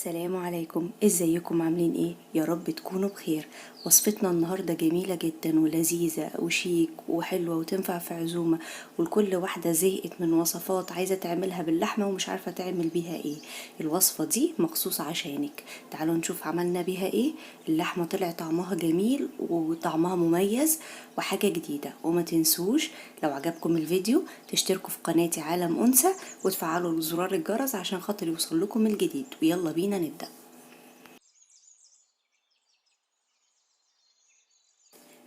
السلام عليكم، ازيكم؟ عاملين ايه؟ يا رب تكونوا بخير. وصفتنا النهاردة جميلة جدا ولذيذة وشيك وحلوة وتنفع في عزومة، ولكل واحدة زهقت من وصفات عايزة تعملها باللحمة ومش عارفة تعمل بيها ايه. الوصفة دي مخصوص عشانك. تعالوا نشوف عملنا بيها ايه. اللحمة طلع طعمها جميل وطعمها مميز وحاجة جديدة. وما تنسوش لو عجبكم الفيديو تشتركوا في قناتي عالم أنثى وتفعلوا زرار الجرس عشان خاطر يوصل لكم الجديد. ويلا بينا نبدأ.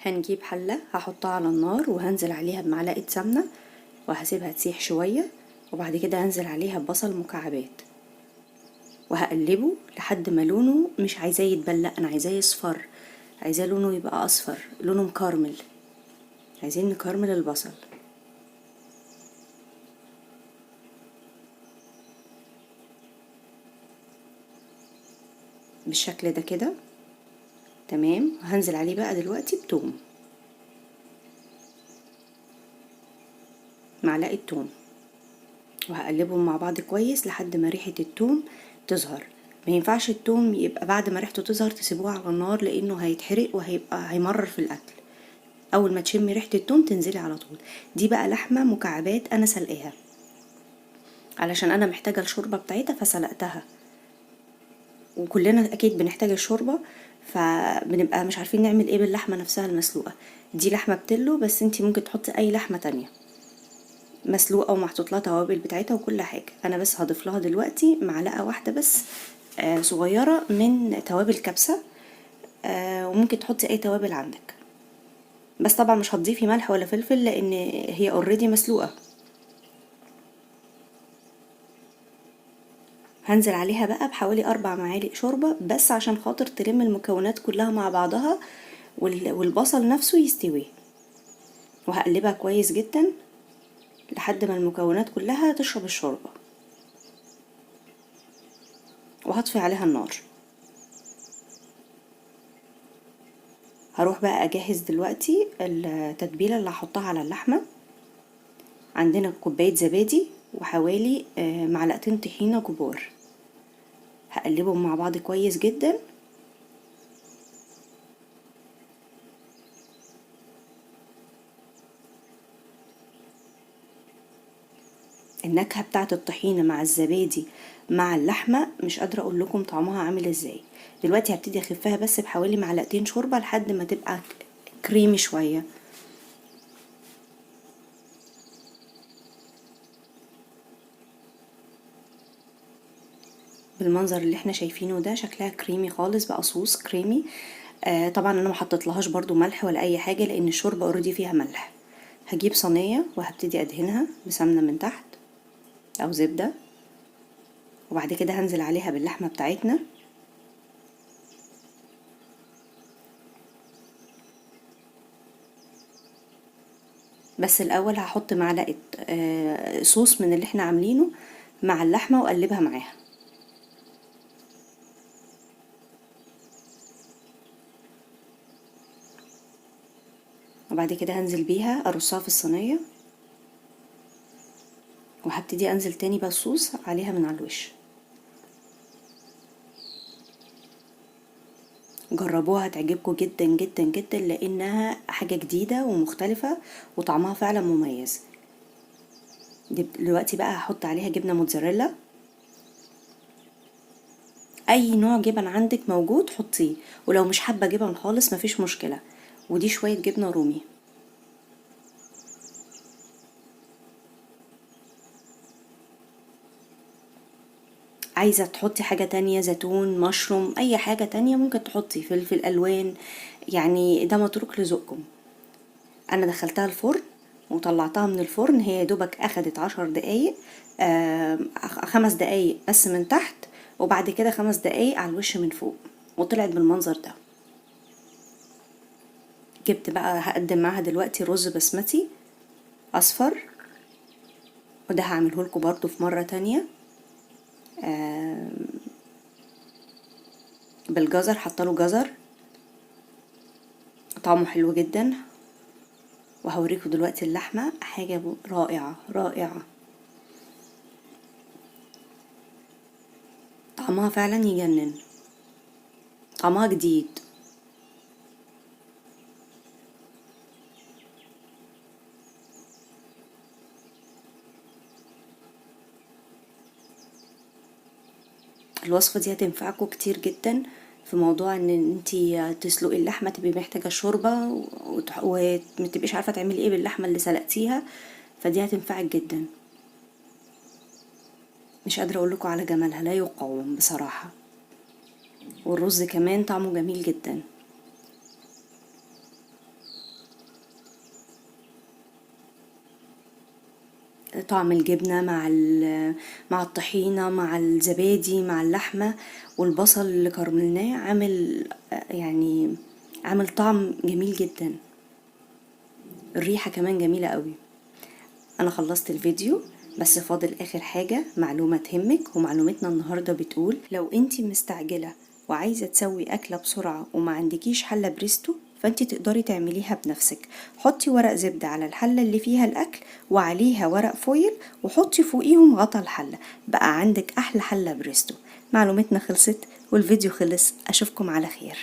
هنجيب حلة هحطها على النار وهنزل عليها بمعلقة سمنة وهسيبها تسيح شوية، وبعد كده هنزل عليها ببصل مكعبات وهقلبه لحد ما لونه مش عايزاه يتبلق، انا عايزاه يصفر، عايزاه لونه يبقى اصفر، لونه مكرمل. عايزين نكرمل البصل بالشكل ده كده. تمام. هنزل عليه بقى دلوقتي بتوم، معلقة توم، وهقلبهم مع بعض كويس لحد ما ريحة التوم تظهر. ما ينفعش التوم يبقى بعد ما ريحته تظهر تسيبوه على النار لانه هيتحرق وهيبقى هيمرر في الاكل. اول ما تشمي ريحة التوم تنزلي على طول. دي بقى لحمة مكعبات انا سلقاها علشان انا محتاجة الشوربة بتاعتها فسلقتها، وكلنا اكيد بنحتاج الشوربة، فبنبقى مش عارفين نعمل ايه باللحمة نفسها المسلوقة. دي لحمة بتلو، بس انتي ممكن تحطي اي لحمة تانية مسلوقه ومحطوط لها توابل بتاعتها وكل حاجه. انا بس هضيف لها دلوقتي معلقه واحده بس صغيره من توابل كبسه، وممكن تحطي اي توابل عندك، بس طبعا مش هتضيفي ملح ولا فلفل لان هي اوريدي مسلوقه. هنزل عليها بقى بحوالي 4 معالق شوربه بس عشان خاطر تلم المكونات كلها مع بعضها والبصل نفسه يستوي، وهقلبها كويس جدا لحد ما المكونات كلها تشرب الشوربه، وهطفي عليها النار. هروح بقى اجهز دلوقتي التتبيله اللي هحطها على اللحمه. عندنا كوبايه زبادي وحوالي معلقتين طحينه كبار، هقلبهم مع بعض كويس جدا. النكهه بتاعه الطحينه مع الزبادي مع اللحمه مش قادره اقول لكم طعمها عامل ازاي. دلوقتي هبتدي اخفها بس بحوالي معلقتين شوربه لحد ما تبقى كريمي شويه بالمنظر اللي احنا شايفينه ده. شكلها كريمي خالص، بقى صوص كريمي. طبعا انا ما حطيتلهاش برضو ملح ولا اي حاجه لان الشوربه اوريدي فيها ملح. هجيب صينيه وهبتدي ادهنها بسمنه من تحت او زبده، وبعد كده هنزل عليها باللحمه بتاعتنا. بس الاول هحط معلقه صوص من اللي احنا عاملينه مع اللحمه واقلبها معاها، وبعد كده هنزل بيها ارصها في الصينيه، وهبتدي انزل تاني بقى الصوص عليها من على الوش. جربوها هتعجبكم جدا جدا جدا لانها حاجه جديده ومختلفه وطعمها فعلا مميز. دلوقتي بقى هحط عليها جبنه موتزاريلا، اي نوع جبن عندك موجود حطيه، ولو مش حابه جبن خالص مفيش مشكله. ودي شويه جبنه رومي. عايزه تحطي حاجه تانية، زيتون، مشروم، اي حاجه تانية ممكن تحطي، فلفل الوان، يعني ده متروك لذوقكم. انا دخلتها الفرن وطلعتها من الفرن، هي يا دوبك اخدت 10 دقايق، 5 دقايق بس من تحت، وبعد كده 5 دقايق على الوش من فوق، وطلعت بالمنظر ده. جبت بقى هقدم معاها دلوقتي رز بسمتي اصفر، وده هعمله لكم برضو في مرة تانية بالجزر، حطله جزر طعمه حلو جدا. وهوريكم دلوقتي اللحمة، حاجة رائعة رائعة، طعمها فعلا يجنن، طعمها جديد. الوصفة دي هتنفعكوا كتير جدا في موضوع ان انتي تسلقي اللحمة، تبقي محتاجة شوربة ومتبقيش عارفة تعملي ايه باللحمة اللي سلقتيها، فدي هتنفعك جدا. مش قادرة اقولكوا على جمالها، لا يقاوم بصراحة. والرز كمان طعمه جميل جدا. طعم الجبنة مع الطحينة مع الزبادي مع اللحمة والبصل اللي كرملناه، يعني عامل طعم جميل جدا. الريحة كمان جميلة قوي. انا خلصت الفيديو، بس فاضل اخر حاجة معلومة تهمك. ومعلومتنا النهاردة بتقول لو انتي مستعجلة وعايزة تسوي اكلة بسرعة وما عندكيش حلة بريستو، فانتي تقدري تعمليها بنفسك. حطي ورق زبدة على الحلة اللي فيها الاكل وعليها ورق فويل، وحطي فوقيهم غطا الحلة، بقى عندك احلى حلة بريستو. معلومتنا خلصت والفيديو خلص، اشوفكم على خير.